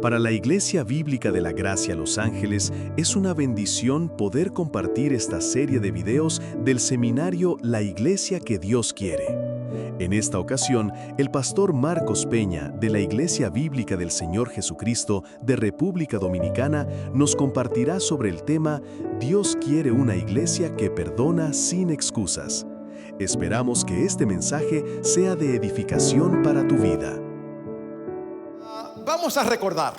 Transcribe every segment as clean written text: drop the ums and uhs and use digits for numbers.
Para la Iglesia Bíblica de la Gracia Los Ángeles es una bendición poder compartir esta serie de videos del seminario La Iglesia que Dios quiere. En esta ocasión, el pastor Marcos Peña, de la Iglesia Bíblica del Señor Jesucristo de República Dominicana, nos compartirá sobre el tema Dios quiere una iglesia que perdona sin excusas. Esperamos que este mensaje sea de edificación para tu vida. Vamos a recordar.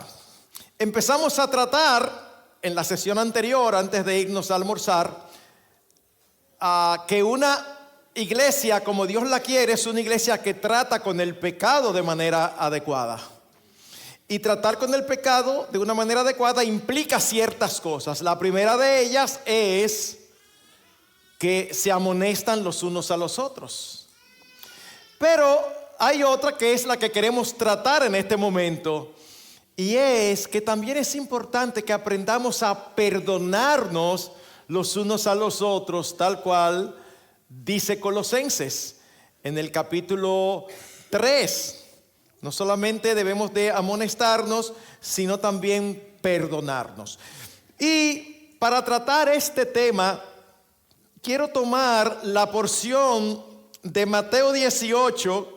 Empezamos a tratar en la sesión anterior, antes de irnos a almorzar, que una iglesia como Dios la quiere es una iglesia que trata con el pecado de manera adecuada. Y tratar con el pecado de una manera adecuada implica ciertas cosas. La primera de ellas es que se amonestan los unos a los otros. Pero hay otra que es la que queremos tratar en este momento, y es que también es importante que aprendamos a perdonarnos los unos a los otros, tal cual dice Colosenses en el capítulo 3. No solamente debemos de amonestarnos, sino también perdonarnos. Y para tratar este tema, quiero tomar la porción de Mateo 18,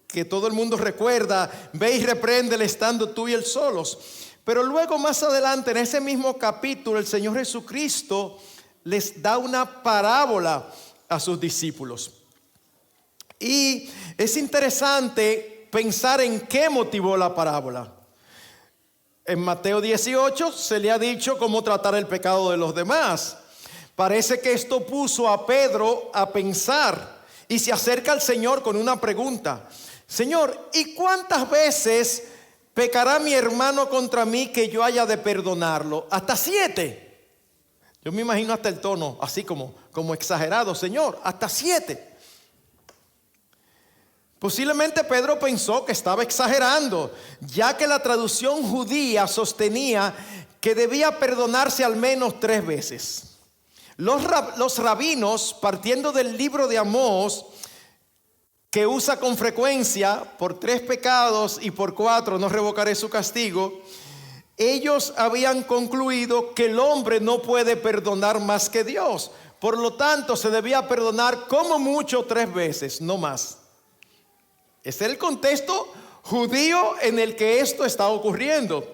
que todo el mundo recuerda: ve y repréndele estando tú y él solos. Pero luego, más adelante, en ese mismo capítulo, el Señor Jesucristo les da una parábola a sus discípulos. Y es interesante pensar en qué motivó la parábola. En Mateo 18 se le ha dicho cómo tratar el pecado de los demás. Parece que esto puso a Pedro a pensar y se acerca al Señor con una pregunta: Señor, ¿y cuántas veces pecará mi hermano contra mí que yo haya de perdonarlo? ¿Hasta 7? Yo me imagino hasta el tono así como exagerado. Señor, ¿hasta 7? Posiblemente Pedro pensó que estaba exagerando, ya que la traducción judía sostenía que debía perdonarse al menos 3 veces. Los rabinos, partiendo del libro de Amós, que usa con frecuencia por 3 pecados y por 4 no revocaré su castigo, ellos habían concluido que el hombre no puede perdonar más que Dios. Por lo tanto, se debía perdonar como mucho 3 veces, no más. Ese es el contexto judío en el que esto está ocurriendo.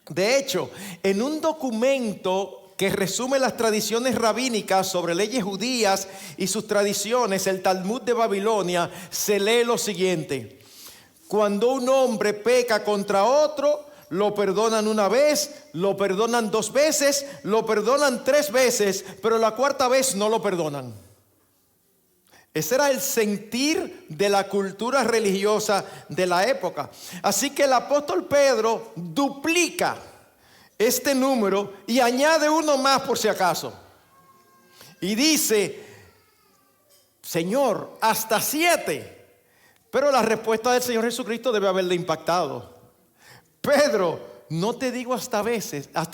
De hecho, en un documento que resume las tradiciones rabínicas sobre leyes judías y sus tradiciones, el Talmud de Babilonia, se lee lo siguiente: cuando un hombre peca contra otro, lo perdonan 1 vez, lo perdonan 2 veces, lo perdonan 3 veces, pero la 4ª vez no lo perdonan. Ese era el sentir de la cultura religiosa de la época. Así que el apóstol Pedro duplica este número y añade 1 más por si acaso. Y dice: Señor, hasta 7. Pero la respuesta del Señor Jesucristo debe haberle impactado. Pedro, no te digo hasta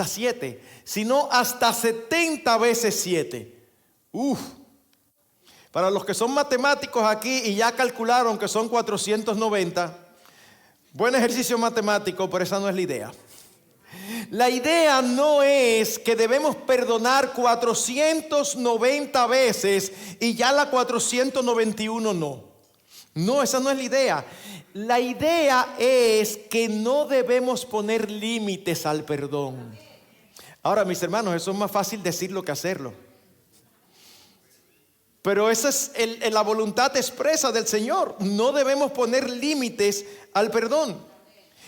7, sino hasta 70 veces 7. Para los que son matemáticos aquí y ya calcularon que son 490, buen ejercicio matemático, pero esa no es la idea. La idea no es que debemos perdonar 490 veces y ya la 491 no. No, esa no es la idea. La idea es que no debemos poner límites al perdón. Ahora, mis hermanos, eso es más fácil decirlo que hacerlo. Pero esa es la voluntad expresa del Señor. No debemos poner límites al perdón.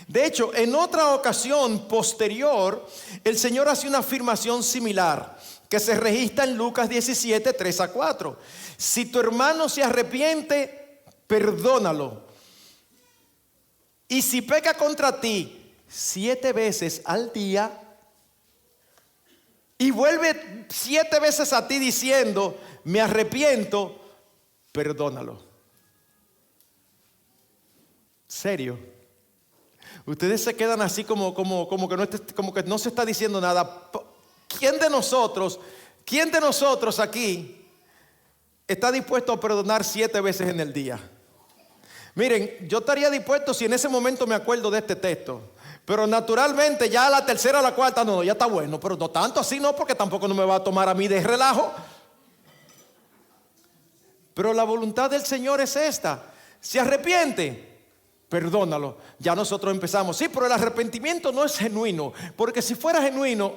De hecho, en otra ocasión posterior, el Señor hace una afirmación similar que se registra en Lucas 17, 3-4. Si tu hermano se arrepiente, perdónalo. Y si peca contra ti 7 veces al día y vuelve 7 veces a ti diciendo: me arrepiento, perdónalo. ¿Serio? Ustedes se quedan así como que no se está diciendo nada. ¿Quién de nosotros aquí está dispuesto a perdonar 7 veces en el día? Miren, yo estaría dispuesto si en ese momento me acuerdo de este texto. Pero naturalmente ya a la tercera, a la cuarta, no, ya está bueno. Pero no tanto así, no, porque tampoco no me va a tomar a mí de relajo. Pero la voluntad del Señor es esta. Se arrepiente, perdónalo. Ya nosotros empezamos. Sí, pero el arrepentimiento no es genuino. Porque si fuera genuino,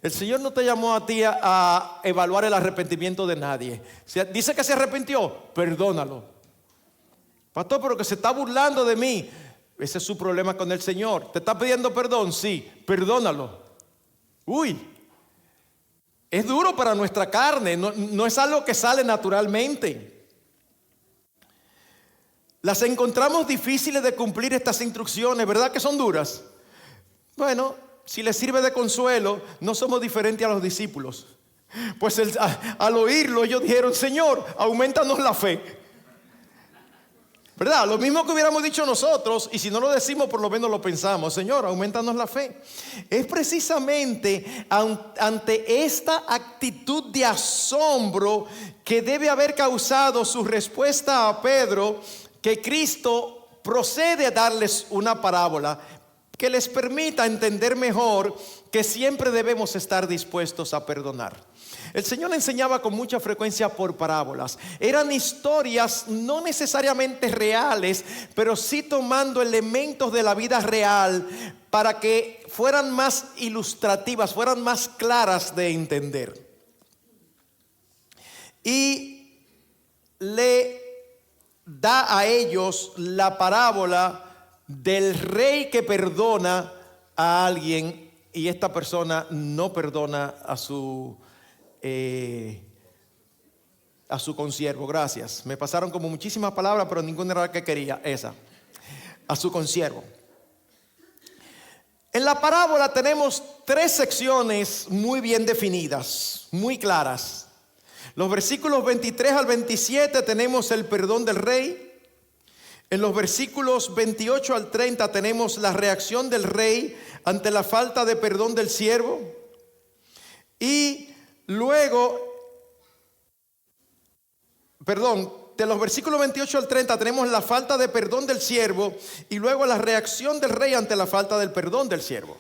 el Señor no te llamó a ti a evaluar el arrepentimiento de nadie. Si dice que se arrepintió, perdónalo. Pastor, pero que se está burlando de mí. Ese es su problema con el Señor. ¿Te está pidiendo perdón? Sí, perdónalo. Uy, es duro para nuestra carne, no es algo que sale naturalmente. Las encontramos difíciles de cumplir estas instrucciones, ¿verdad que son duras? Bueno, si les sirve de consuelo, no somos diferentes a los discípulos. Pues al oírlo ellos dijeron: Señor, aumentanos la fe. ¿Verdad? Lo mismo que hubiéramos dicho nosotros, y si no lo decimos por lo menos lo pensamos: Señor, aumentanos la fe. Es precisamente ante esta actitud de asombro que debe haber causado su respuesta a Pedro, que Cristo procede a darles una parábola que les permita entender mejor que siempre debemos estar dispuestos a perdonar. El Señor enseñaba con mucha frecuencia por parábolas. Eran historias no necesariamente reales, pero sí tomando elementos de la vida real para que fueran más ilustrativas, fueran más claras de entender. Y le da a ellos la parábola del rey que perdona a alguien y esta persona no perdona a su consiervo. Gracias. Me pasaron como muchísimas palabras, pero ninguna era la que quería. Esa. A su consiervo. En la parábola tenemos 3 secciones muy bien definidas, muy claras. Los versículos 23 al 27 tenemos el perdón del rey. En los versículos 28 al 30 tenemos la reacción del rey ante la falta de perdón del siervo. Y luego, de los versículos 28 al 30 tenemos la falta de perdón del siervo y luego la reacción del rey ante la falta del perdón del siervo.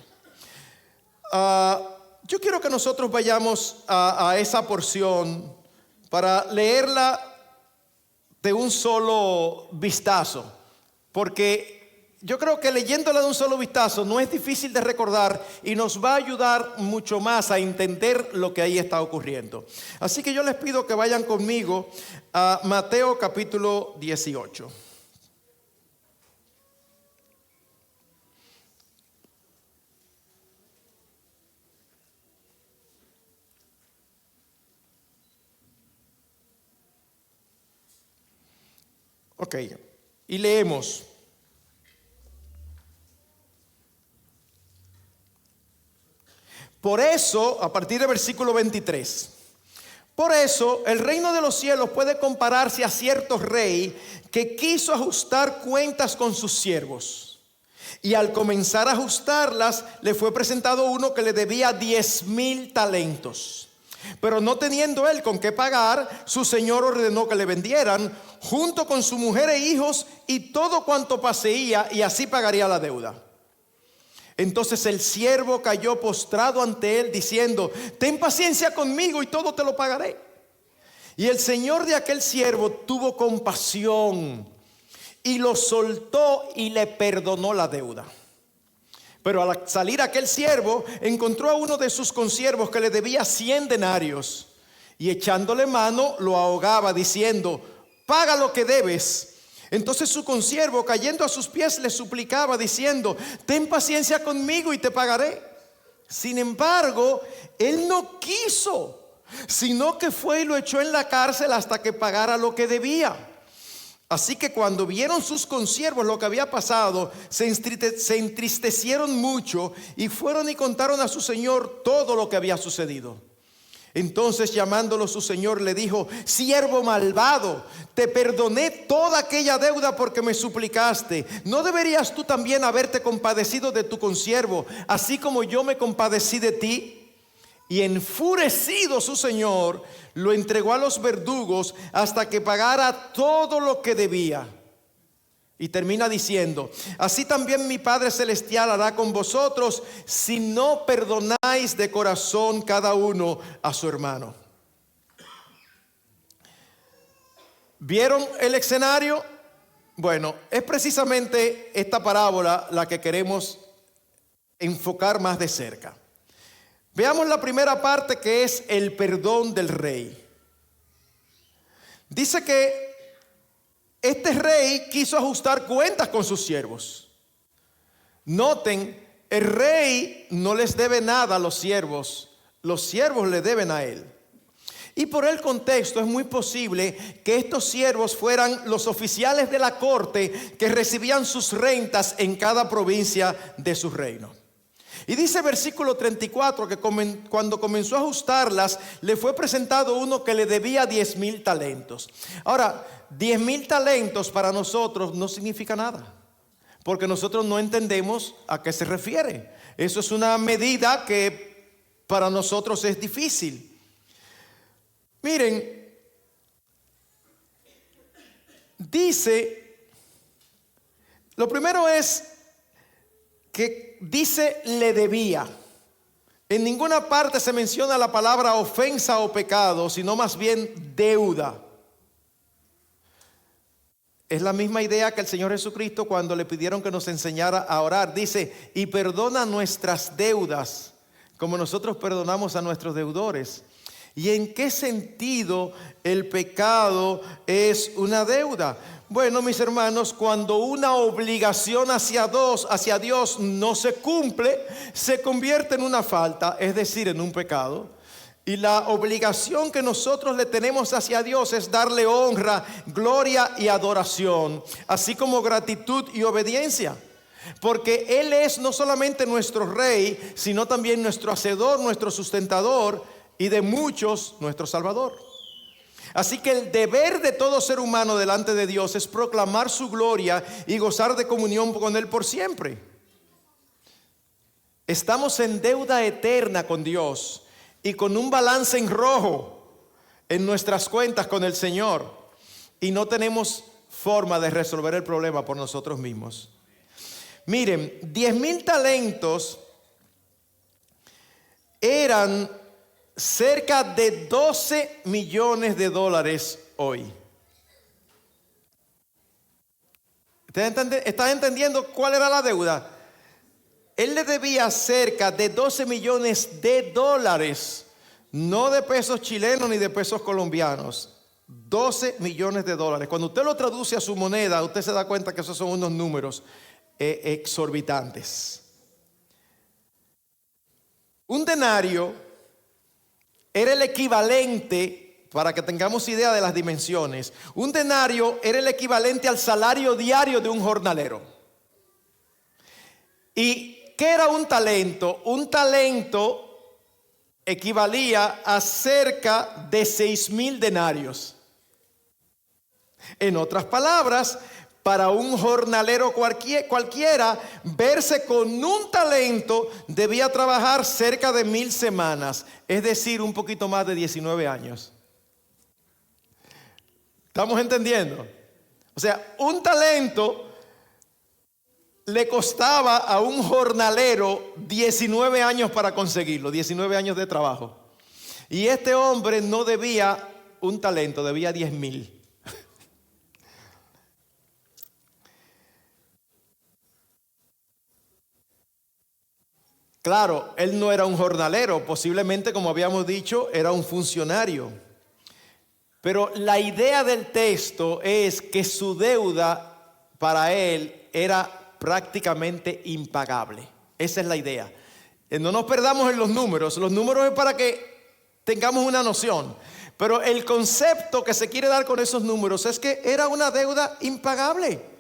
Yo quiero que nosotros vayamos a esa porción para leerla de un solo vistazo, porque yo creo que leyéndola de un solo vistazo no es difícil de recordar y nos va a ayudar mucho más a entender lo que ahí está ocurriendo. Así que yo les pido que vayan conmigo a Mateo capítulo 18. Ok, y leemos. Por eso, a partir del versículo 23, por eso el reino de los cielos puede compararse a cierto rey que quiso ajustar cuentas con sus siervos. Y al comenzar a ajustarlas, le fue presentado uno que le debía 10,000 talentos. Pero no teniendo él con qué pagar, su señor ordenó que le vendieran junto con su mujer e hijos y todo cuanto poseía, y así pagaría la deuda. Entonces el siervo cayó postrado ante él diciendo: ten paciencia conmigo y todo te lo pagaré. Y el señor de aquel siervo tuvo compasión y lo soltó y le perdonó la deuda. Pero al salir aquel siervo encontró a uno de sus consiervos que le debía 100 denarios y echándole mano lo ahogaba diciendo: paga lo que debes. Entonces su consiervo, cayendo a sus pies, le suplicaba diciendo: ten paciencia conmigo y te pagaré. Sin embargo, él no quiso, sino que fue y lo echó en la cárcel hasta que pagara lo que debía. Así que cuando vieron sus consiervos lo que había pasado, se entristecieron mucho y fueron y contaron a su señor todo lo que había sucedido. Entonces, llamándolo su señor, le dijo: siervo malvado, te perdoné toda aquella deuda porque me suplicaste. ¿No deberías tú también haberte compadecido de tu consiervo, así como yo me compadecí de ti? Y enfurecido su señor, lo entregó a los verdugos hasta que pagara todo lo que debía. Y termina diciendo: así también mi Padre Celestial hará con vosotros si no perdonáis de corazón cada uno a su hermano. ¿Vieron el escenario? Bueno, es precisamente esta parábola la que queremos enfocar más de cerca. Veamos la primera parte, que es el perdón del rey. Dice que este rey quiso ajustar cuentas con sus siervos. Noten, el rey no les debe nada a los siervos le deben a él. Y por el contexto es muy posible que estos siervos fueran los oficiales de la corte que recibían sus rentas en cada provincia de su reino. Y dice versículo 34 que cuando comenzó a ajustarlas, le fue presentado uno que le debía 10,000 talentos. Ahora, 10,000 talentos para nosotros no significa nada, porque nosotros no entendemos a qué se refiere. Eso es una medida que para nosotros es difícil. Miren, dice, lo primero es que dice le debía. En ninguna parte se menciona la palabra ofensa o pecado, sino más bien deuda. Es la misma idea que el Señor Jesucristo cuando le pidieron que nos enseñara a orar. Dice: y perdona nuestras deudas, como nosotros perdonamos a nuestros deudores. ¿Y en qué sentido el pecado es una deuda? Bueno, mis hermanos, cuando una obligación hacia Dios no se cumple, se convierte en una falta, es decir, en un pecado. Y la obligación que nosotros le tenemos hacia Dios es darle honra, gloria y adoración, así como gratitud y obediencia. Porque Él es no solamente nuestro Rey, sino también nuestro Hacedor, nuestro sustentador y de muchos nuestro Salvador. Así que el deber de todo ser humano delante de Dios es proclamar su gloria y gozar de comunión con Él por siempre. Estamos en deuda eterna con Dios y con un balance en rojo en nuestras cuentas con el Señor, y no tenemos forma de resolver el problema por nosotros mismos. Miren, 10,000 talentos eran cerca de 12 millones de dólares hoy. ¿Estás entendiendo cuál era la deuda? Él le debía cerca de 12 millones de dólares, no de pesos chilenos ni de pesos colombianos. 12 millones de dólares. Cuando usted lo traduce a su moneda, usted se da cuenta que esos son unos números exorbitantes. Un denario era el equivalente, para que tengamos idea de las dimensiones, un denario era el equivalente al salario diario de un jornalero. ¿Y qué era un talento? Un talento equivalía a cerca de 6,000 denarios. En otras palabras, para un jornalero cualquiera, verse con un talento debía trabajar cerca de 1,000 semanas, es decir, un poquito más de 19 años. ¿Estamos entendiendo? O sea, un talento le costaba a un jornalero 19 años para conseguirlo, 19 años de trabajo. Y este hombre no debía un talento, debía 10,000. Claro, él no era un jornalero, posiblemente, como habíamos dicho, era un funcionario. Pero la idea del texto es que su deuda para él era prácticamente impagable. Esa es la idea. No nos perdamos en los números es para que tengamos una noción. Pero el concepto que se quiere dar con esos números es que era una deuda impagable.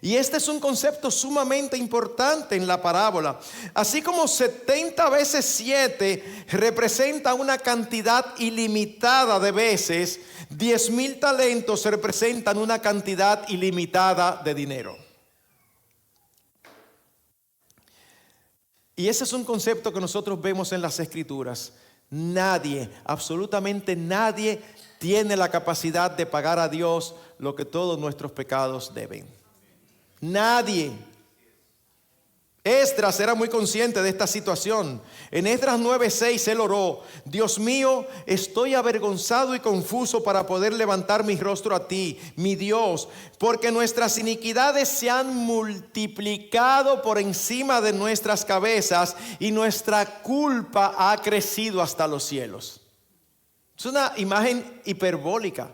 Y este es un concepto sumamente importante en la parábola. Así como 70 veces 7 representa una cantidad ilimitada de veces, 10,000 talentos representan una cantidad ilimitada de dinero. Y ese es un concepto que nosotros vemos en las Escrituras. Nadie, absolutamente nadie, tiene la capacidad de pagar a Dios lo que todos nuestros pecados deben. Nadie. Esdras era muy consciente de esta situación. En Esdras 9:6 él oró: Dios mío, estoy avergonzado y confuso para poder levantar mi rostro a ti, mi Dios, porque nuestras iniquidades se han multiplicado por encima de nuestras cabezas y nuestra culpa ha crecido hasta los cielos. Es una imagen hiperbólica,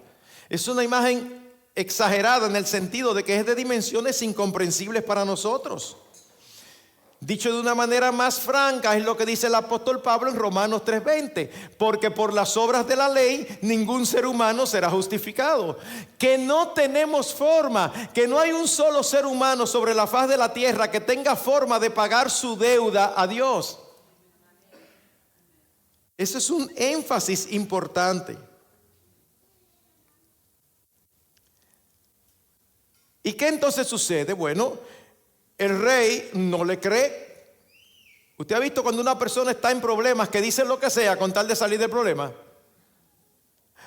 es una imagen exagerada en el sentido de que es de dimensiones incomprensibles para nosotros. Dicho de una manera más franca, es lo que dice el apóstol Pablo en Romanos 3:20, porque por las obras de la ley ningún ser humano será justificado. Que no tenemos forma, que no hay un solo ser humano sobre la faz de la tierra que tenga forma de pagar su deuda a Dios. Ese es un énfasis importante. ¿Y qué entonces sucede? Bueno, el rey no le cree. ¿Usted ha visto cuando una persona está en problemas que dice lo que sea con tal de salir del problema?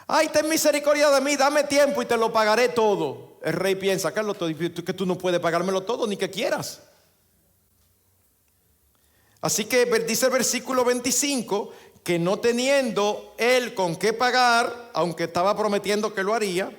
Ay, ten misericordia de mí, dame tiempo y te lo pagaré todo. El rey piensa: Carlos, que tú no puedes pagármelo todo ni que quieras. Así que dice el versículo 25 que no teniendo él con qué pagar, aunque estaba prometiendo que lo haría,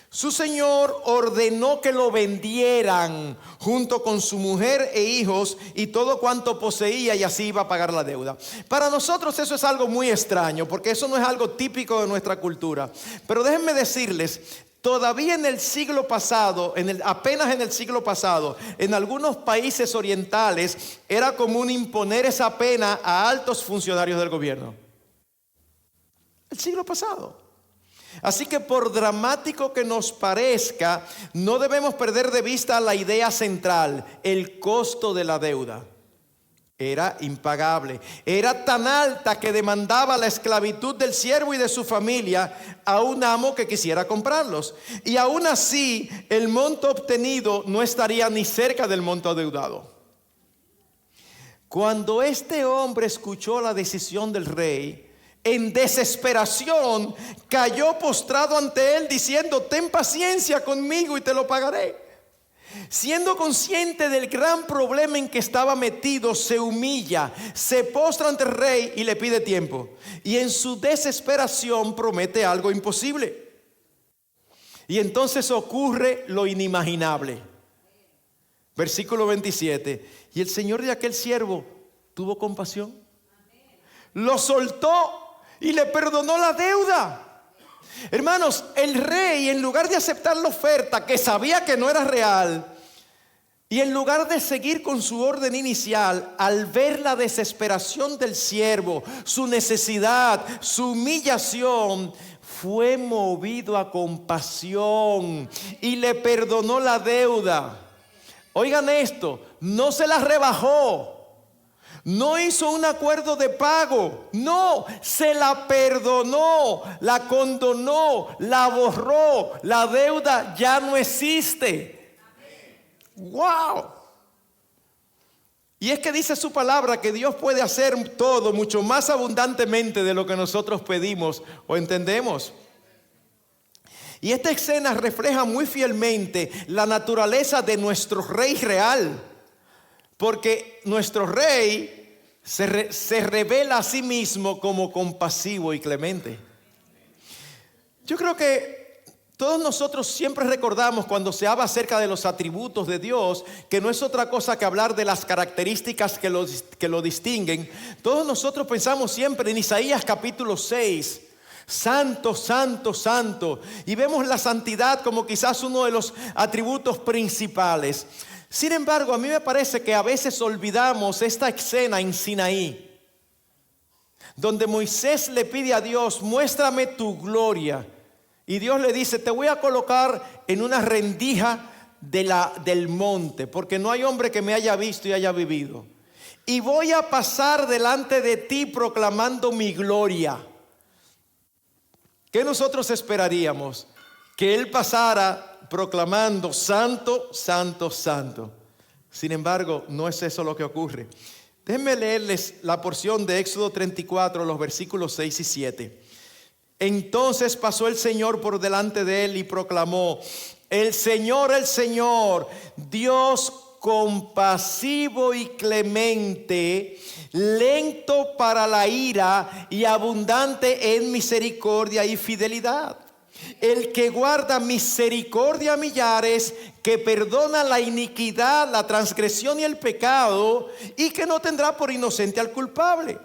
su señor ordenó que lo vendieran junto con su mujer e hijos y todo cuanto poseía, y así iba a pagar la deuda. Para nosotros eso es algo muy extraño, porque eso no es algo típico de nuestra cultura. Pero déjenme decirles, todavía en el siglo pasado, apenas en el siglo pasado, en algunos países orientales era común imponer esa pena a altos funcionarios del gobierno. El siglo pasado. Así que por dramático que nos parezca, no debemos perder de vista la idea central: el costo de la deuda. Era impagable, era tan alta que demandaba la esclavitud del siervo y de su familia a un amo que quisiera comprarlos. Y aún así, el monto obtenido no estaría ni cerca del monto adeudado. Cuando este hombre escuchó la decisión del rey, en desesperación cayó postrado ante él diciendo: ten paciencia conmigo y te lo pagaré. Siendo consciente del gran problema en que estaba metido, se humilla, se postra ante el rey y le pide tiempo. Y en su desesperación promete algo imposible. Y entonces ocurre lo inimaginable. Versículo 27. Y el señor de aquel siervo tuvo compasión, lo soltó y le perdonó la deuda. Hermanos, el rey, en lugar de aceptar la oferta, que sabía que no era real, y en lugar de seguir con su orden inicial, al ver la desesperación del siervo, su necesidad, su humillación, fue movido a compasión y le perdonó la deuda. Oigan esto, no se la rebajó. No hizo un acuerdo de pago, no, se la perdonó, la condonó, la borró, la deuda ya no existe. ¡Wow! Y es que dice su palabra que Dios puede hacer todo mucho más abundantemente de lo que nosotros pedimos o entendemos. Y esta escena refleja muy fielmente la naturaleza de nuestro rey real. Porque nuestro rey se revela a sí mismo como compasivo y clemente. Yo creo que todos nosotros siempre recordamos, cuando se habla acerca de los atributos de Dios, que no es otra cosa que hablar de las características que lo distinguen. Todos nosotros pensamos siempre en Isaías capítulo 6. Santo, santo, santo. Y vemos la santidad como quizás uno de los atributos principales. Sin embargo, a mí me parece que a veces olvidamos esta escena en Sinaí, donde Moisés le pide a Dios: muéstrame tu gloria. Y Dios le dice: te voy a colocar en una rendija del monte, porque no hay hombre que me haya visto y haya vivido. Y voy a pasar delante de ti proclamando mi gloria. ¿Qué nosotros esperaríamos? Que Él pasara proclamando: santo, santo, santo. Sin embargo, no es eso lo que ocurre. Déjenme leerles la porción de Éxodo 34, los versículos 6 y 7. Entonces pasó el Señor por delante de él y proclamó: el Señor, Dios compasivo y clemente, lento para la ira y abundante en misericordia y fidelidad, el que guarda misericordia a millares, que perdona la iniquidad, la transgresión y el pecado, y que no tendrá por inocente al culpable,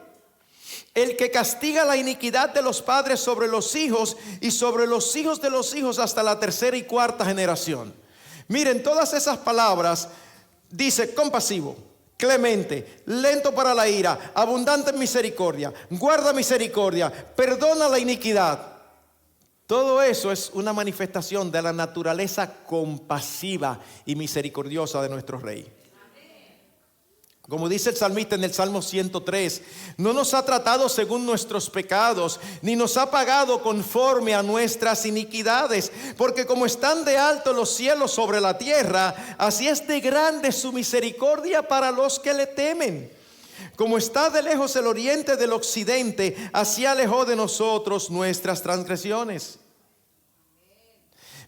el que castiga la iniquidad de los padres sobre los hijos y sobre los hijos de los hijos hasta la tercera y cuarta generación. Miren, todas esas palabras dice: compasivo, clemente, lento para la ira, abundante en misericordia, guarda misericordia, perdona la iniquidad. Todo eso es una manifestación de la naturaleza compasiva y misericordiosa de nuestro Rey. Como dice el salmista en el Salmo 103, no nos ha tratado según nuestros pecados, ni nos ha pagado conforme a nuestras iniquidades. Porque como están de alto los cielos sobre la tierra, así es de grande su misericordia para los que le temen. Como está de lejos el oriente del occidente, así alejó de nosotros nuestras transgresiones.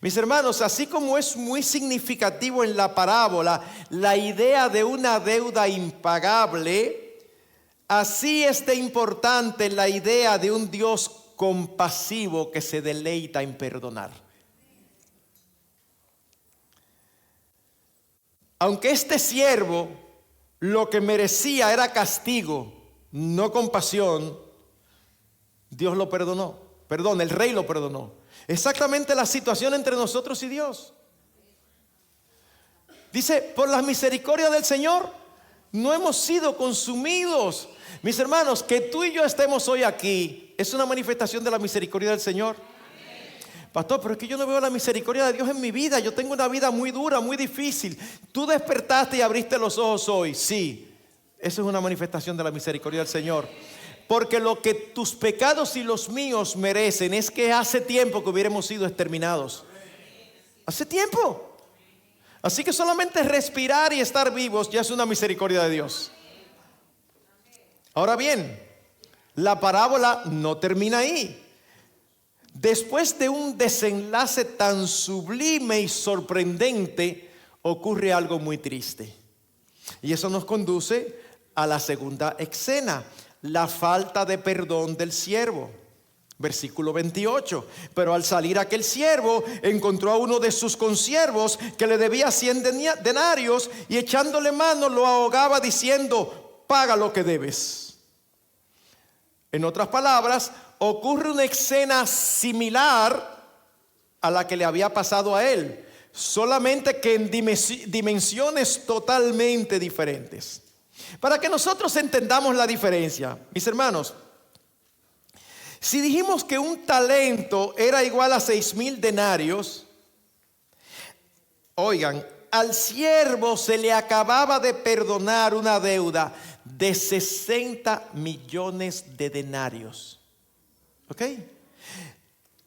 Mis hermanos, así como es muy significativo en la parábola la idea de una deuda impagable, así es de importante la idea de un Dios compasivo que se deleita en perdonar. Aunque este siervo lo que merecía era castigo, no compasión, Dios lo perdonó. Perdón, el rey lo perdonó. Exactamente la situación entre nosotros y Dios. Dice: por las misericordias del Señor no hemos sido consumidos. Mis hermanos, que tú y yo estemos hoy aquí es una manifestación de la misericordia del Señor. Pastor, pero es que yo no veo la misericordia de Dios en mi vida. Yo tengo una vida muy dura, muy difícil. Tú despertaste y abriste los ojos hoy. Sí, eso es una manifestación de la misericordia del Señor. Porque lo que tus pecados y los míos merecen es que hace tiempo que hubiéramos sido exterminados. Hace tiempo. Así que solamente respirar y estar vivos ya es una misericordia de Dios. Ahora bien, la parábola no termina ahí. Después de un desenlace tan sublime y sorprendente, ocurre algo muy triste. Y eso nos conduce a la segunda escena: la falta de perdón del siervo. Versículo 28. Pero al salir aquel siervo, encontró a uno de sus consiervos que le debía 100 denarios, y echándole mano lo ahogaba diciendo: paga lo que debes. En otras palabras, ocurre una escena similar a la que le había pasado a él, solamente que en dimensiones totalmente diferentes. Para que nosotros entendamos la diferencia, mis hermanos, si dijimos que un talento era igual a 6,000 denarios, oigan, al siervo se le acababa de perdonar una deuda de 60 millones de denarios. ¿Ok?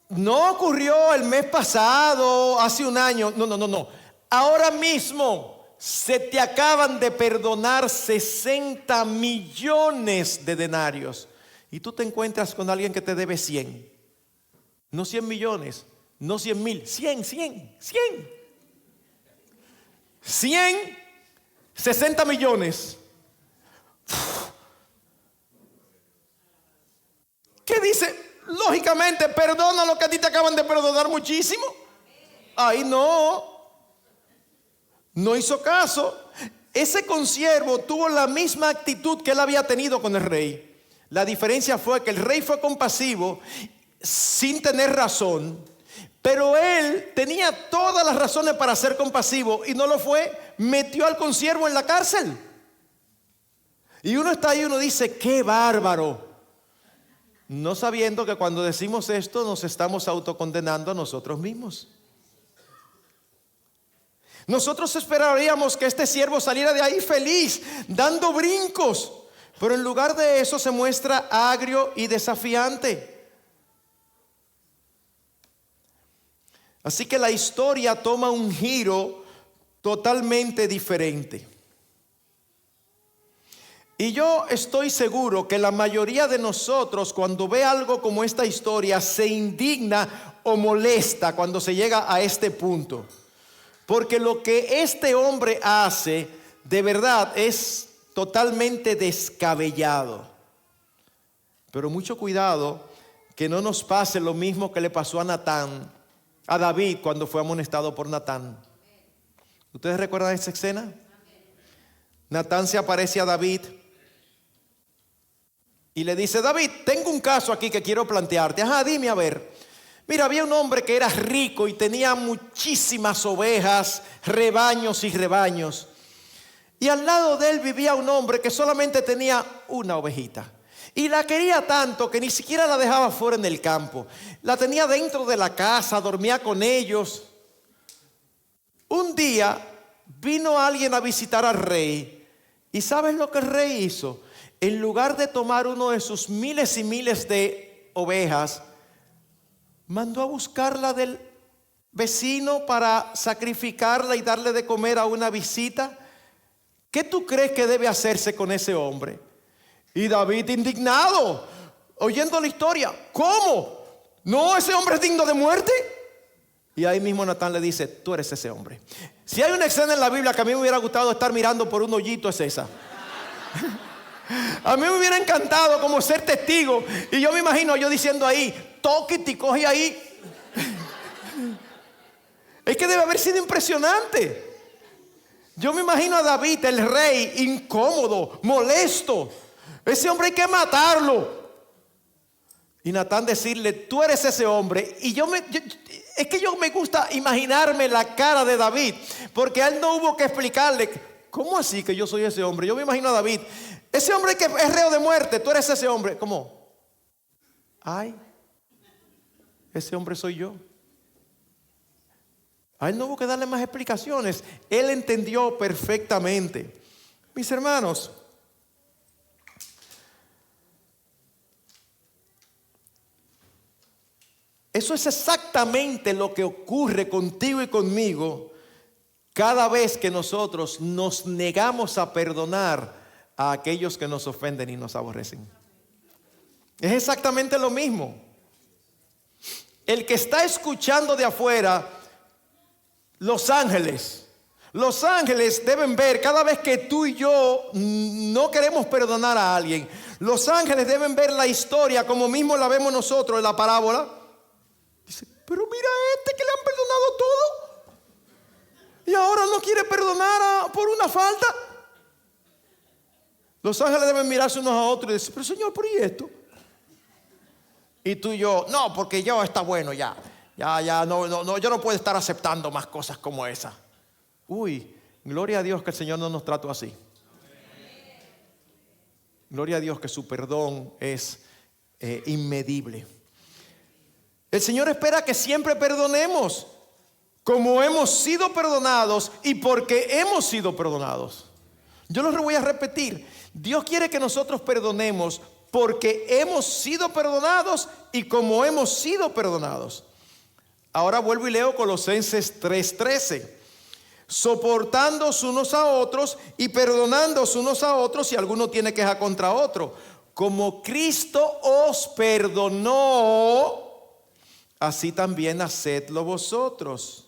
No ocurrió el mes pasado, hace un año, no. Ahora mismo se te acaban de perdonar 60 millones de denarios. Y tú te encuentras con alguien que te debe 100. No 100 millones, no 100,000, 100, 60 millones. ¿Qué dice? Lógicamente, perdona lo que a ti te acaban de perdonar muchísimo. Ay, no hizo caso. Ese consiervo tuvo la misma actitud que él había tenido con el rey. La diferencia fue que el rey fue compasivo sin tener razón, pero él tenía todas las razones para ser compasivo y no lo fue. Metió al consiervo en la cárcel. Y uno está ahí y uno dice: qué bárbaro. No sabiendo que cuando decimos esto nos estamos autocondenando a nosotros mismos. Nosotros esperaríamos que este siervo saliera de ahí feliz, dando brincos, pero en lugar de eso se muestra agrio y desafiante. Así que la historia toma un giro totalmente diferente. Y yo estoy seguro que la mayoría de nosotros, cuando ve algo como esta historia, se indigna o molesta cuando se llega a este punto. Porque lo que este hombre hace, de verdad, es totalmente descabellado. Pero mucho cuidado que no nos pase lo mismo que le pasó a David cuando fue amonestado por Natán. ¿Ustedes recuerdan esa escena? Natán se aparece a David y le dice: David, tengo un caso aquí que quiero plantearte. Ajá, dime a ver. Mira, había un hombre que era rico y tenía muchísimas ovejas, rebaños y rebaños. Y al lado de él vivía un hombre que solamente tenía una ovejita. Y la quería tanto que ni siquiera la dejaba fuera en el campo. La tenía dentro de la casa, dormía con ellos. Un día vino alguien a visitar al rey. ¿Y sabes lo que el rey hizo? En lugar de tomar uno de sus miles y miles de ovejas, mandó a buscarla del vecino para sacrificarla y darle de comer a una visita. ¿Qué tú crees que debe hacerse con ese hombre? Y David, indignado, oyendo la historia: ¿cómo? ¿No, ese hombre es digno de muerte? Y ahí mismo Natán le dice: tú eres ese hombre. Si hay una escena en la Biblia que a mí me hubiera gustado estar mirando por un hoyito, es esa. A mí me hubiera encantado como ser testigo. Y yo me imagino yo diciendo ahí: tóquete y coge ahí. Es que debe haber sido impresionante. Yo me imagino a David, el rey, incómodo, molesto. Ese hombre hay que matarlo. Y Natán decirle: tú eres ese hombre. Y es que yo me gusta imaginarme la cara de David, porque a él no hubo que explicarle: ¿cómo así que yo soy ese hombre? Yo me imagino a David: ese hombre que es reo de muerte, tú eres ese hombre. ¿Cómo? Ay, ese hombre soy yo. A él no hubo que darle más explicaciones. Él entendió perfectamente. Mis hermanos, eso es exactamente lo que ocurre contigo y conmigo cada vez que nosotros nos negamos a perdonar a aquellos que nos ofenden y nos aborrecen. Es exactamente lo mismo. El que está escuchando de afuera, los ángeles deben ver cada vez que tú y yo no queremos perdonar a alguien. Los ángeles deben ver la historia como mismo la vemos nosotros en la parábola. Dice: pero mira que le han perdonado todo y ahora no quiere perdonar por una falta. Los ángeles deben mirarse unos a otros y decir: pero Señor, ¿por y esto? Y tú y yo: no, porque yo está bueno ya, no, yo no puedo estar aceptando más cosas como esa. Uy, gloria a Dios que el Señor no nos trató así. Gloria a Dios que su perdón es inmedible. El Señor espera que siempre perdonemos como hemos sido perdonados y porque hemos sido perdonados. Yo lo voy a repetir: Dios quiere que nosotros perdonemos porque hemos sido perdonados y como hemos sido perdonados. Ahora vuelvo y leo Colosenses 3:13. Soportándoos unos a otros y perdonándoos unos a otros si alguno tiene queja contra otro. Como Cristo os perdonó, así también hacedlo vosotros.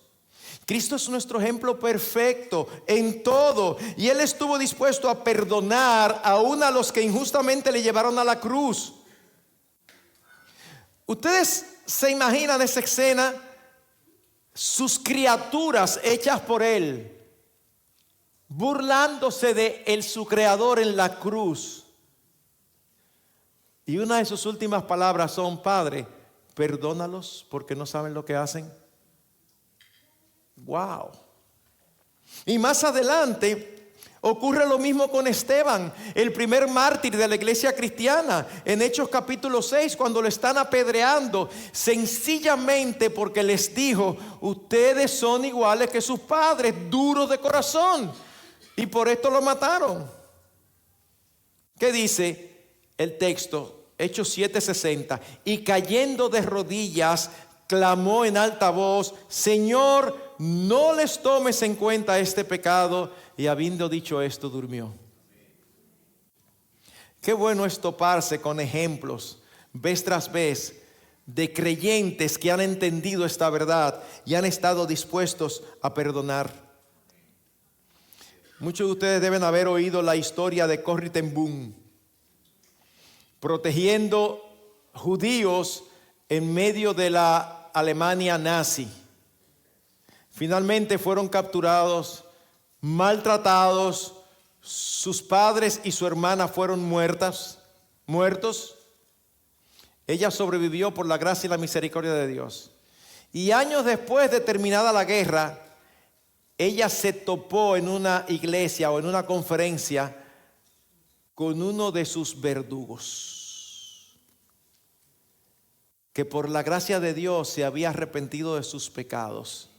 Cristo es nuestro ejemplo perfecto en todo, y Él estuvo dispuesto a perdonar aún a los que injustamente le llevaron a la cruz. ¿Ustedes se imaginan esa escena? Sus criaturas hechas por Él, burlándose de Él, su creador, en la cruz. Y una de sus últimas palabras son: Padre, perdónalos porque no saben lo que hacen. Wow. Y más adelante ocurre lo mismo con Esteban, el primer mártir de la iglesia cristiana, en Hechos capítulo 6, cuando lo están apedreando, sencillamente porque les dijo: ustedes son iguales que sus padres, duros de corazón, y por esto lo mataron. ¿Qué dice el texto? Hechos 7:60. Y cayendo de rodillas, clamó en alta voz: Señor, no les tomes en cuenta este pecado. Y habiendo dicho esto, durmió. Qué bueno es toparse con ejemplos, vez tras vez, de creyentes que han entendido esta verdad y han estado dispuestos a perdonar. Muchos de ustedes deben haber oído la historia de Corrie ten Boom, protegiendo judíos en medio de la Alemania nazi. Finalmente fueron capturados, maltratados, sus padres y su hermana fueron muertos. Ella sobrevivió por la gracia y la misericordia de Dios. Y años después de terminada la guerra, ella se topó en una iglesia o en una conferencia con uno de sus verdugos, que por la gracia de Dios se había arrepentido de sus pecados.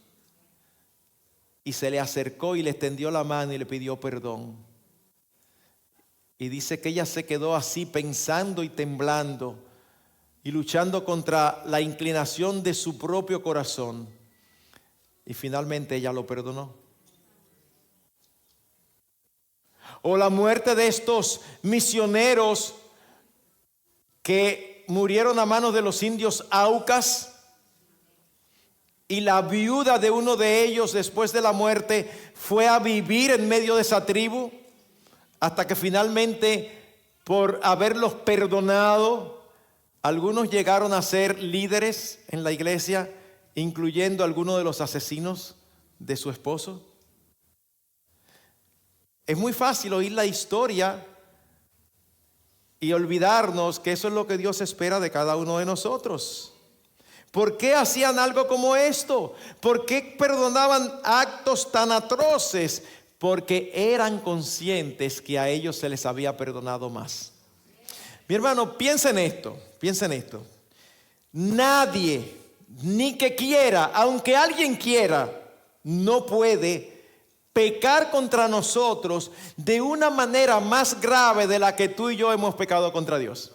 Y se le acercó y le extendió la mano y le pidió perdón. Y dice que ella se quedó así pensando y temblando y luchando contra la inclinación de su propio corazón. Y finalmente ella lo perdonó. O la muerte de estos misioneros que murieron a manos de los indios Aucas. Y la viuda de uno de ellos después de la muerte fue a vivir en medio de esa tribu hasta que finalmente, por haberlos perdonado, algunos llegaron a ser líderes en la iglesia, incluyendo a algunos de los asesinos de su esposo. Es muy fácil oír la historia y olvidarnos que eso es lo que Dios espera de cada uno de nosotros. ¿Por qué hacían algo como esto? ¿Por qué perdonaban actos tan atroces? Porque eran conscientes que a ellos se les había perdonado más. Mi hermano, piensa en esto. Nadie, ni que quiera, aunque alguien quiera, no puede pecar contra nosotros de una manera más grave de la que tú y yo hemos pecado contra Dios.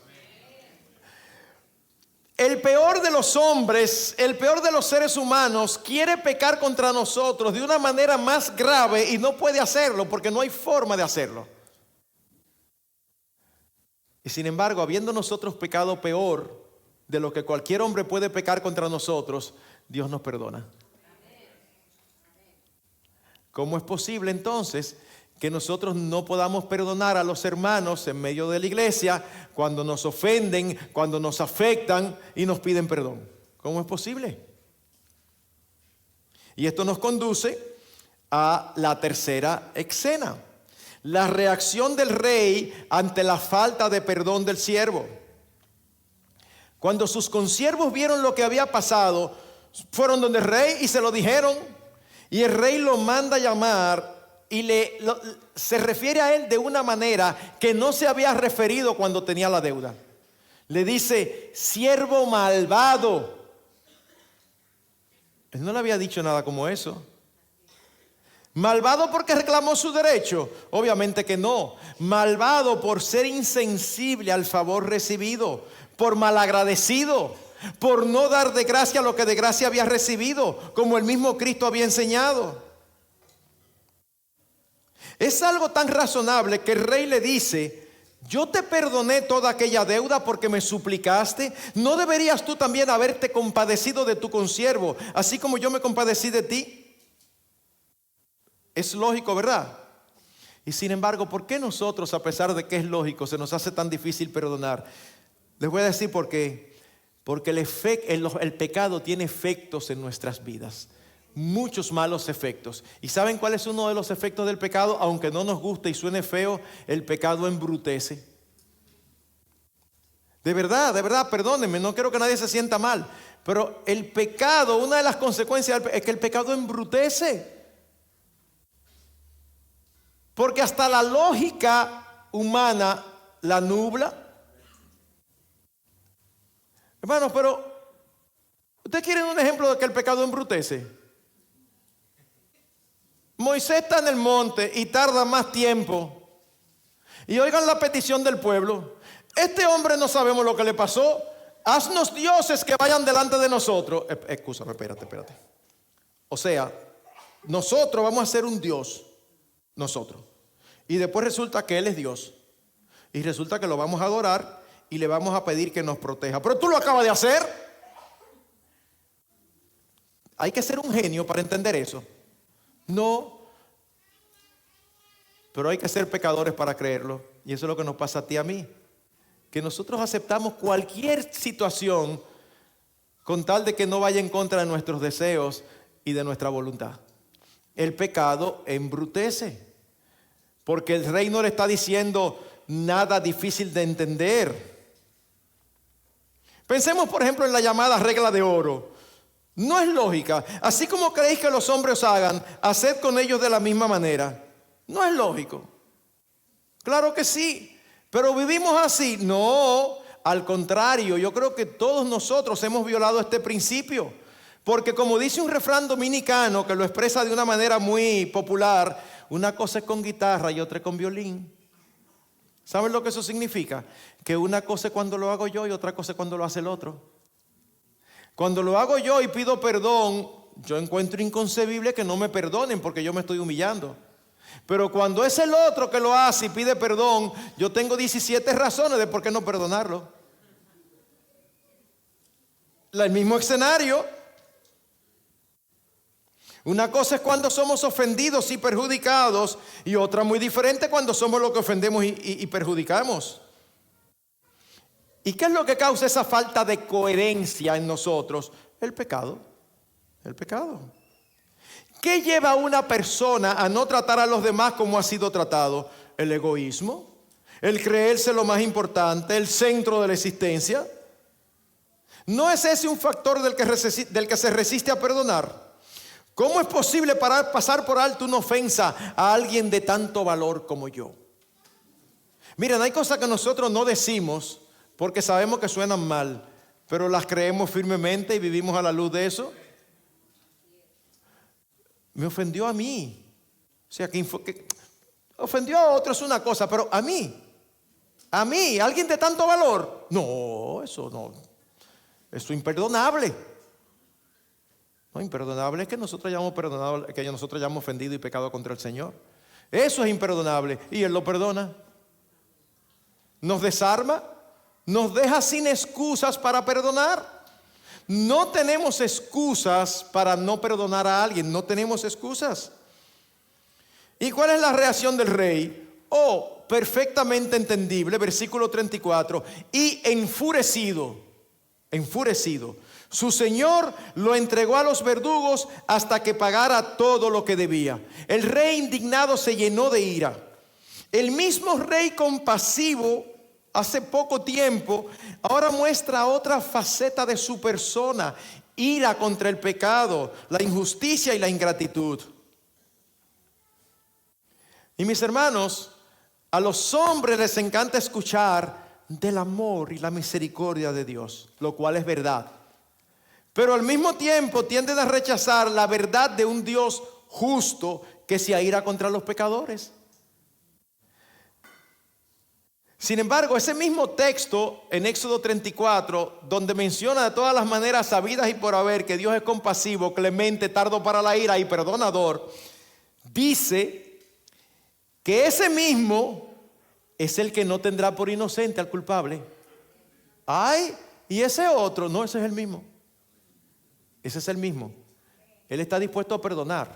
El peor de los hombres, el peor de los seres humanos quiere pecar contra nosotros de una manera más grave y no puede hacerlo porque no hay forma de hacerlo. Y sin embargo, habiendo nosotros pecado peor de lo que cualquier hombre puede pecar contra nosotros, Dios nos perdona. ¿Cómo es posible entonces que nosotros no podamos perdonar a los hermanos en medio de la iglesia cuando nos ofenden, cuando nos afectan y nos piden perdón? ¿Cómo es posible? Y esto nos conduce a la tercera escena, la reacción del rey ante la falta de perdón del siervo. Cuando sus consiervos vieron lo que había pasado, fueron donde el rey y se lo dijeron, y el rey lo manda a llamar. Y se refiere a él de una manera que no se había referido cuando tenía la deuda. Le dice, siervo malvado. Él no le había dicho nada como eso. ¿Malvado porque reclamó su derecho? Obviamente que no. Malvado por ser insensible al favor recibido, por malagradecido, por no dar de gracia lo que de gracia había recibido, como el mismo Cristo había enseñado. Es algo tan razonable que el rey le dice, yo te perdoné toda aquella deuda porque me suplicaste. ¿No deberías tú también haberte compadecido de tu consiervo, así como yo me compadecí de ti? Es lógico, ¿verdad? Y sin embargo, ¿por qué nosotros, a pesar de que es lógico, se nos hace tan difícil perdonar? Les voy a decir por qué. Porque el pecado tiene efectos en nuestras vidas. Muchos malos efectos. ¿Y saben cuál es uno de los efectos del pecado? Aunque no nos guste y suene feo, el pecado embrutece. De verdad, perdónenme, no quiero que nadie se sienta mal, pero el pecado, una de las consecuencias es que el pecado embrutece. Porque hasta la lógica humana la nubla. Hermanos, pero ¿ustedes quieren un ejemplo de que el pecado embrutece? Moisés está en el monte y tarda más tiempo. Y oigan la petición del pueblo. Este hombre no sabemos lo que le pasó. Haznos dioses que vayan delante de nosotros. Escúchame, espérate. O sea, nosotros vamos a ser un Dios. Nosotros. Y después resulta que Él es Dios. Y resulta que lo vamos a adorar y le vamos a pedir que nos proteja. Pero tú lo acabas de hacer. Hay que ser un genio para entender eso. No. Pero hay que ser pecadores para creerlo. Y eso es lo que nos pasa a ti y a mí. Que nosotros aceptamos cualquier situación con tal de que no vaya en contra de nuestros deseos y de nuestra voluntad. El pecado embrutece. Porque el rey no le está diciendo nada difícil de entender. Pensemos, por ejemplo, en la llamada regla de oro. No es lógica. Así como queréis que los hombres hagan, haced con ellos de la misma manera. No es lógico. Claro que sí, pero vivimos así. No, al contrario, yo creo que todos nosotros hemos violado este principio. Porque como dice un refrán dominicano que lo expresa de una manera muy popular, una cosa es con guitarra y otra es con violín. ¿Saben lo que eso significa? Que una cosa es cuando lo hago yo y otra cosa es cuando lo hace el otro. Cuando lo hago yo y pido perdón, yo encuentro inconcebible que no me perdonen porque yo me estoy humillando. Pero cuando es el otro que lo hace y pide perdón, yo tengo 17 razones de por qué no perdonarlo. El mismo escenario. Una cosa es cuando somos ofendidos y perjudicados, y otra muy diferente cuando somos los que ofendemos y perjudicamos. ¿Y qué es lo que causa esa falta de coherencia en nosotros? El pecado. El pecado. ¿Qué lleva a una persona a no tratar a los demás como ha sido tratado? El egoísmo, el creerse lo más importante, el centro de la existencia. ¿No es ese un factor del que se resiste a perdonar? ¿Cómo es posible pasar por alto una ofensa a alguien de tanto valor como yo? Miren, hay cosas que nosotros no decimos porque sabemos que suenan mal, pero las creemos firmemente y vivimos a la luz de eso. Me ofendió a mí. O sea, que ofendió a otro es una cosa, pero a mí, alguien de tanto valor. No, eso no. Eso es imperdonable. No, imperdonable es que nosotros hayamos perdonado, que nosotros hayamos ofendido y pecado contra el Señor. Eso es imperdonable y Él lo perdona. Nos desarma, nos deja sin excusas para perdonar. No tenemos excusas para no perdonar a alguien, no tenemos excusas. ¿Y cuál es la reacción del rey? Oh, perfectamente entendible, versículo 34. Y enfurecido, su señor lo entregó a los verdugos hasta que pagara todo lo que debía. El rey indignado se llenó de ira. El mismo rey compasivo hace poco tiempo ahora muestra otra faceta de su persona: ira contra el pecado, la injusticia y la ingratitud. Y mis hermanos, a los hombres les encanta escuchar del amor y la misericordia de Dios, lo cual es verdad. Pero al mismo tiempo tienden a rechazar la verdad de un Dios justo que se aira contra los pecadores. Sin embargo, ese mismo texto en Éxodo 34, donde menciona de todas las maneras sabidas y por haber que Dios es compasivo, clemente, tardo para la ira y perdonador, dice que ese mismo es el que no tendrá por inocente al culpable. Ay, y ese otro, no, ese es el mismo. Ese es el mismo. Él está dispuesto a perdonar,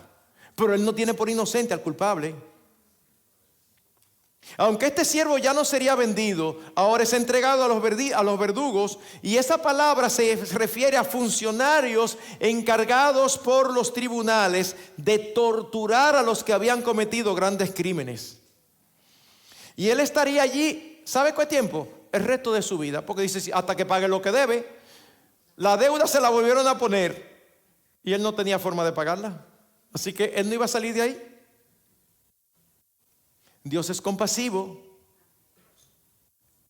pero Él no tiene por inocente al culpable. Aunque este siervo ya no sería vendido, ahora es entregado a los verdugos, y esa palabra se refiere a funcionarios encargados por los tribunales de torturar a los que habían cometido grandes crímenes. Y él estaría allí, ¿sabe cuál tiempo? El resto de su vida, porque dice hasta que pague lo que debe. La deuda se la volvieron a poner y él no tenía forma de pagarla, así que él no iba a salir de ahí. Dios es compasivo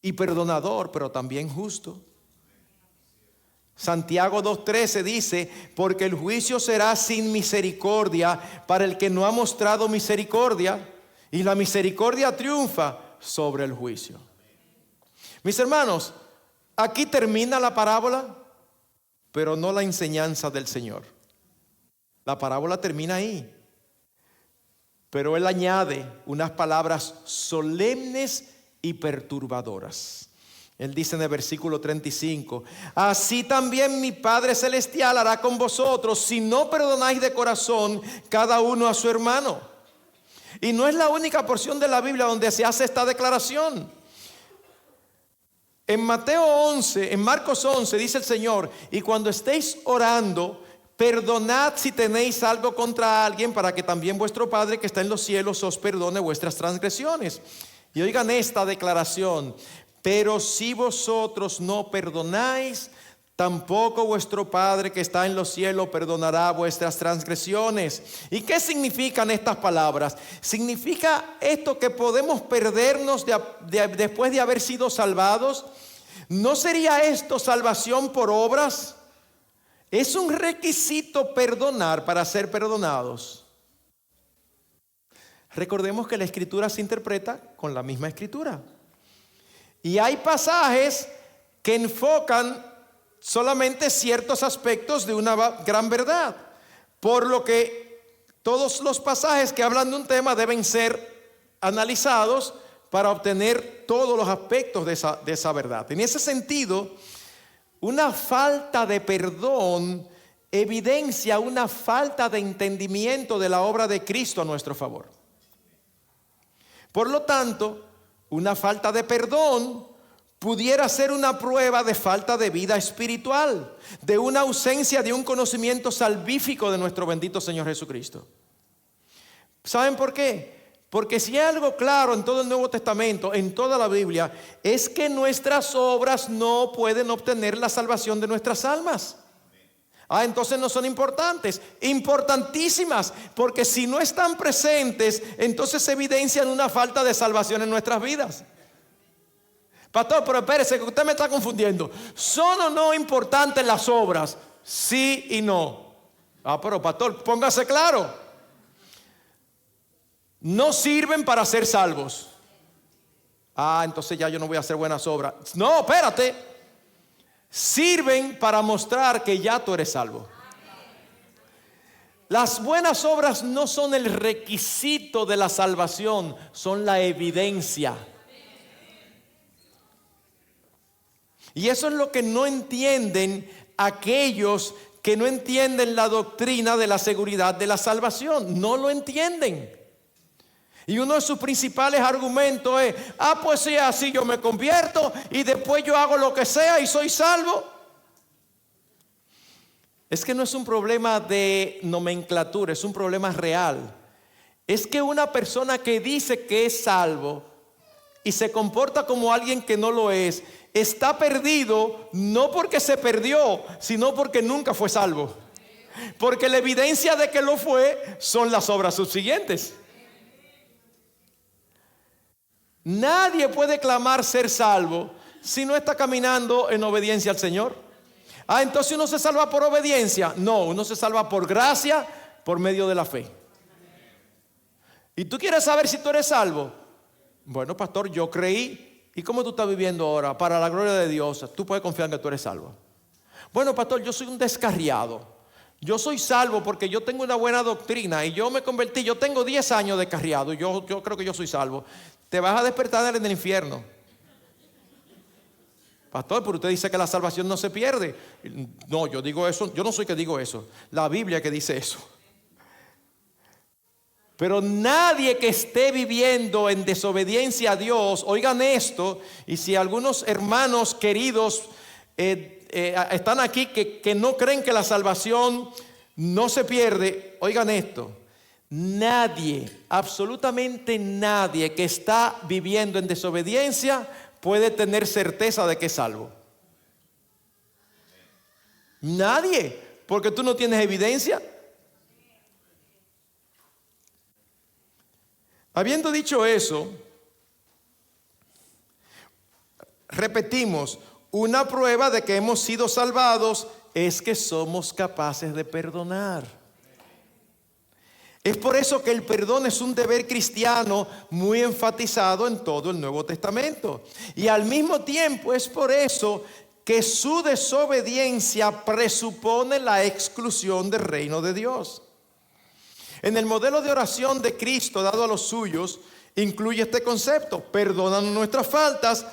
y perdonador, pero también justo. Santiago 2:13 dice: porque el juicio será sin misericordia para el que no ha mostrado misericordia, y la misericordia triunfa sobre el juicio. Mis hermanos, aquí termina la parábola, pero no la enseñanza del Señor. La parábola termina ahí, pero Él añade unas palabras solemnes y perturbadoras. Él dice en el versículo 35, así también mi Padre Celestial hará con vosotros si no perdonáis de corazón cada uno a su hermano. Y no es la única porción de la Biblia donde se hace esta declaración. En Marcos 11 dice el Señor, y cuando estéis orando, perdonad si tenéis algo contra alguien, para que también vuestro Padre que está en los cielos os perdone vuestras transgresiones. Y oigan esta declaración, pero si vosotros no perdonáis, tampoco vuestro Padre que está en los cielos perdonará vuestras transgresiones. ¿Y qué significan estas palabras? Significa esto que podemos perdernos después de haber sido salvados. ¿No sería esto salvación por obras? Es un requisito perdonar para ser perdonados. Recordemos que la Escritura se interpreta con la misma Escritura. Y hay pasajes que enfocan solamente ciertos aspectos de una gran verdad. Por lo que todos los pasajes que hablan de un tema deben ser analizados para obtener todos los aspectos de esa verdad. En ese sentido, una falta de perdón evidencia una falta de entendimiento de la obra de Cristo a nuestro favor. Por lo tanto, una falta de perdón pudiera ser una prueba de falta de vida espiritual, de una ausencia de un conocimiento salvífico de nuestro bendito Señor Jesucristo. ¿Saben por qué? Porque si hay algo claro en todo el Nuevo Testamento, en toda la Biblia, es que nuestras obras no pueden obtener la salvación de nuestras almas. Entonces no son importantes, importantísimas, porque si no están presentes, entonces evidencian una falta de salvación en nuestras vidas. Pastor, pero espérese, que usted me está confundiendo. ¿Son o no importantes las obras? Sí y no. Pero pastor, póngase claro. No sirven para ser salvos. Entonces ya yo no voy a hacer buenas obras. No, espérate. Sirven para mostrar que ya tú eres salvo. Las buenas obras no son el requisito de la salvación, son la evidencia. Y eso es lo que no entienden aquellos que no entienden la doctrina de la seguridad de la salvación. No lo entienden. Y uno de sus principales argumentos es, pues si así yo me convierto y después yo hago lo que sea y soy salvo. Es que no es un problema de nomenclatura, es un problema real. Es que una persona que dice que es salvo y se comporta como alguien que no lo es, está perdido no porque se perdió, sino porque nunca fue salvo. Porque la evidencia de que lo fue son las obras subsiguientes. Nadie puede clamar ser salvo si no está caminando en obediencia al Señor. Entonces uno se salva por obediencia. No, uno se salva por gracia, por medio de la fe. ¿Y tú quieres saber si tú eres salvo? Bueno, pastor, yo creí. ¿Y cómo tú estás viviendo ahora? Para la gloria de Dios, tú puedes confiar en que tú eres salvo. Bueno, pastor, yo soy un descarriado. Yo soy salvo porque yo tengo una buena doctrina y yo me convertí, yo tengo 10 años descarriado y yo creo que yo soy salvo. Te vas a despertar en el infierno. Pastor, pero usted dice que la salvación no se pierde. No, yo digo eso, yo no soy que digo eso. La Biblia que dice eso. Pero nadie que esté viviendo en desobediencia a Dios, oigan esto, y si algunos hermanos queridos están aquí que no creen que la salvación no se pierde, oigan esto. Nadie, absolutamente nadie que está viviendo en desobediencia puede tener certeza de que es salvo. Nadie, porque tú no tienes evidencia. Habiendo dicho eso, repetimos, una prueba de que hemos sido salvados es que somos capaces de perdonar. Es por eso que el perdón es un deber cristiano muy enfatizado en todo el Nuevo Testamento. Y al mismo tiempo es por eso que su desobediencia presupone la exclusión del reino de Dios. En el modelo de oración de Cristo dado a los suyos, incluye este concepto: perdónanos nuestras faltas,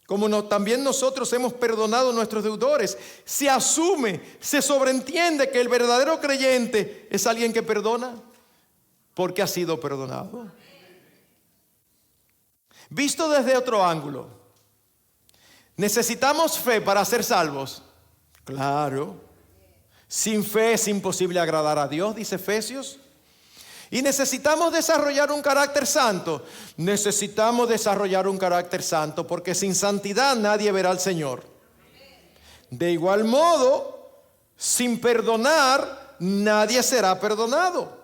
como también nosotros hemos perdonado a nuestros deudores. Se asume, se sobreentiende que el verdadero creyente es alguien que perdona porque ha sido perdonado. Visto desde otro ángulo, ¿necesitamos fe para ser salvos? Claro. Sin fe es imposible agradar a Dios, dice Efesios. Y necesitamos desarrollar un carácter santo. Necesitamos desarrollar un carácter santo, porque sin santidad nadie verá al Señor. De igual modo, sin perdonar nadie será perdonado.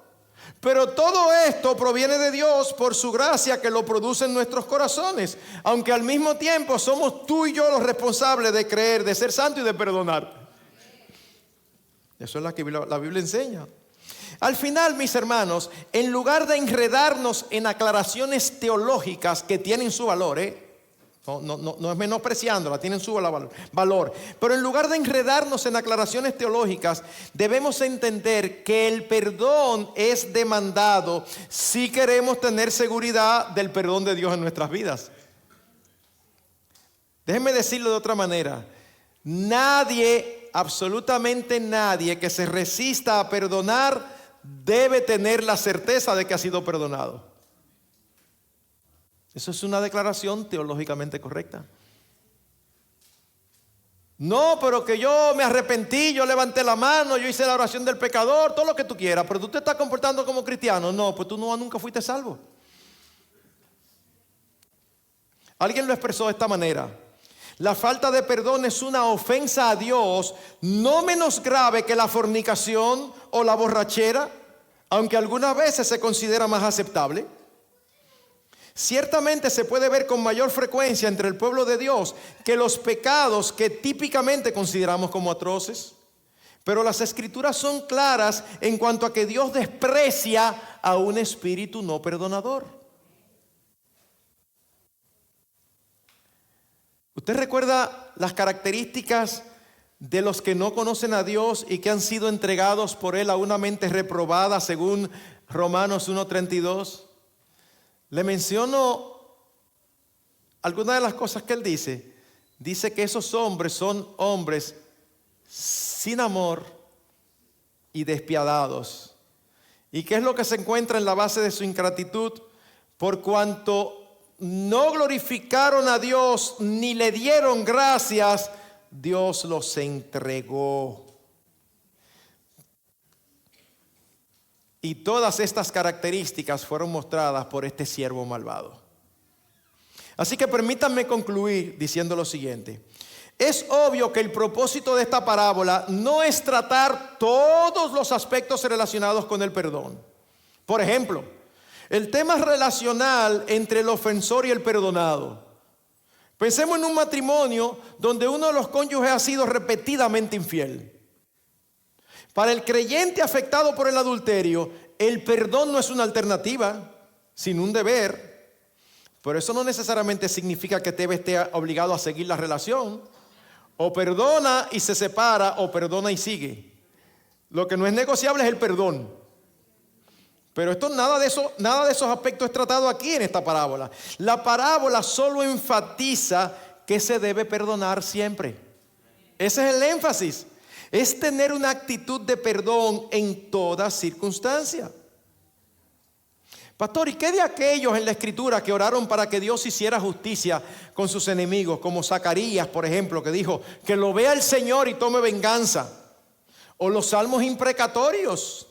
Pero todo esto proviene de Dios por su gracia que lo produce en nuestros corazones. Aunque al mismo tiempo somos tú y yo los responsables de creer, de ser santo y de perdonar. Eso es lo que la Biblia enseña. Al final, mis hermanos, en lugar de enredarnos en aclaraciones teológicas que tienen su valor, no es menospreciándola, tienen su valor. Pero en lugar de enredarnos en aclaraciones teológicas, debemos entender que el perdón es demandado si queremos tener seguridad del perdón de Dios en nuestras vidas. Déjenme decirlo de otra manera. Nadie, absolutamente nadie que se resista a perdonar debe tener la certeza de que ha sido perdonado. Eso es una declaración teológicamente correcta. No, pero que yo me arrepentí, yo levanté la mano, yo hice la oración del pecador, todo lo que tú quieras, pero tú te estás comportando como cristiano. No, pues tú nunca fuiste salvo. Alguien lo expresó de esta manera: la falta de perdón es una ofensa a Dios no menos grave que la fornicación o la borrachera, aunque algunas veces se considera más aceptable. Ciertamente se puede ver con mayor frecuencia entre el pueblo de Dios que los pecados que típicamente consideramos como atroces. Pero las Escrituras son claras en cuanto a que Dios desprecia a un espíritu no perdonador. ¿Usted recuerda las características de los que no conocen a Dios y que han sido entregados por Él a una mente reprobada, según Romanos 1:32? Le menciono algunas de las cosas que Él dice. Dice que esos hombres son hombres sin amor y despiadados. ¿Y qué es lo que se encuentra en la base de su ingratitud? Por cuanto no glorificaron a Dios ni le dieron gracias, Dios los entregó. Y todas estas características fueron mostradas por este siervo malvado. Así que permítanme concluir diciendo lo siguiente. Es obvio que el propósito de esta parábola no es tratar todos los aspectos relacionados con el perdón. Por ejemplo, el tema relacional entre el ofensor y el perdonado. Pensemos en un matrimonio donde uno de los cónyuges ha sido repetidamente infiel. Para el creyente afectado por el adulterio, el perdón no es una alternativa, sino un deber. Pero eso no necesariamente significa que debe estar obligado a seguir la relación. O perdona y se separa, o perdona y sigue. Lo que no es negociable es el perdón. Pero nada de esos aspectos es tratado aquí en esta parábola. La parábola solo enfatiza que se debe perdonar siempre. Ese es el énfasis. Es tener una actitud de perdón en toda circunstancia. Pastor, ¿y qué de aquellos en la Escritura que oraron para que Dios hiciera justicia con sus enemigos? Como Zacarías, por ejemplo, que dijo: que lo vea el Señor y tome venganza. O los salmos imprecatorios.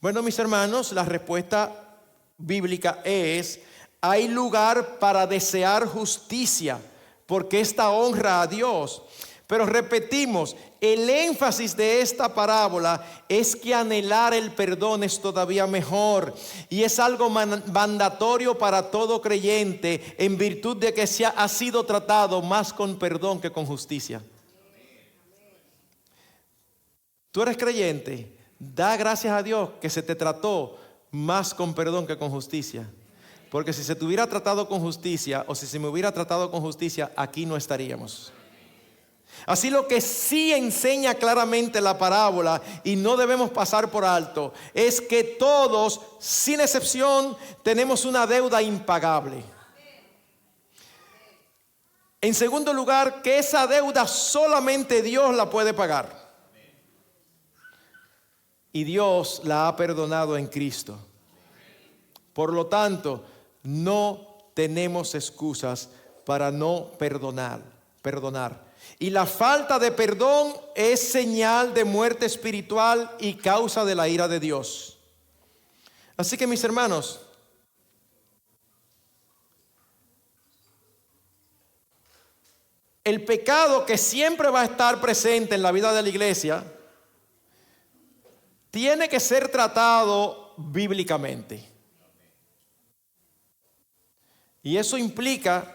Bueno, mis hermanos, la respuesta bíblica es: hay lugar para desear justicia, porque esta honra a Dios. Pero repetimos, el énfasis de esta parábola es que anhelar el perdón es todavía mejor. Y es algo mandatorio para todo creyente, en virtud de que ha sido tratado más con perdón que con justicia. Tú eres creyente, da gracias a Dios que se te trató más con perdón que con justicia. Porque si se te hubiera tratado con justicia, o si se me hubiera tratado con justicia, aquí no estaríamos. Así lo que sí enseña claramente la parábola y no debemos pasar por alto es que todos, sin excepción, tenemos una deuda impagable. En segundo lugar, que esa deuda solamente Dios la puede pagar. Y Dios la ha perdonado en Cristo. Por lo tanto, no tenemos excusas para no perdonar. Y la falta de perdón es señal de muerte espiritual y causa de la ira de Dios. Así que, mis hermanos, el pecado que siempre va a estar presente en la vida de la iglesia tiene que ser tratado bíblicamente. Y eso implica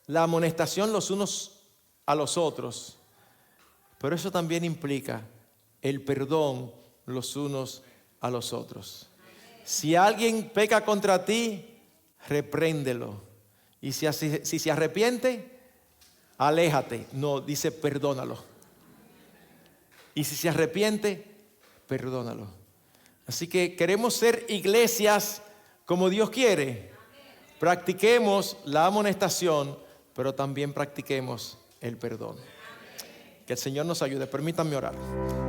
la amonestación los unos a los otros, pero eso también implica el perdón los unos a los otros. Si alguien peca contra ti, repréndelo. Y si se arrepiente, aléjate. No, dice perdónalo. Y si se arrepiente, perdónalo. Así que queremos ser iglesias como Dios quiere. Practiquemos la amonestación, pero también practiquemos el perdón. Que el Señor nos ayude. Permítanme orar.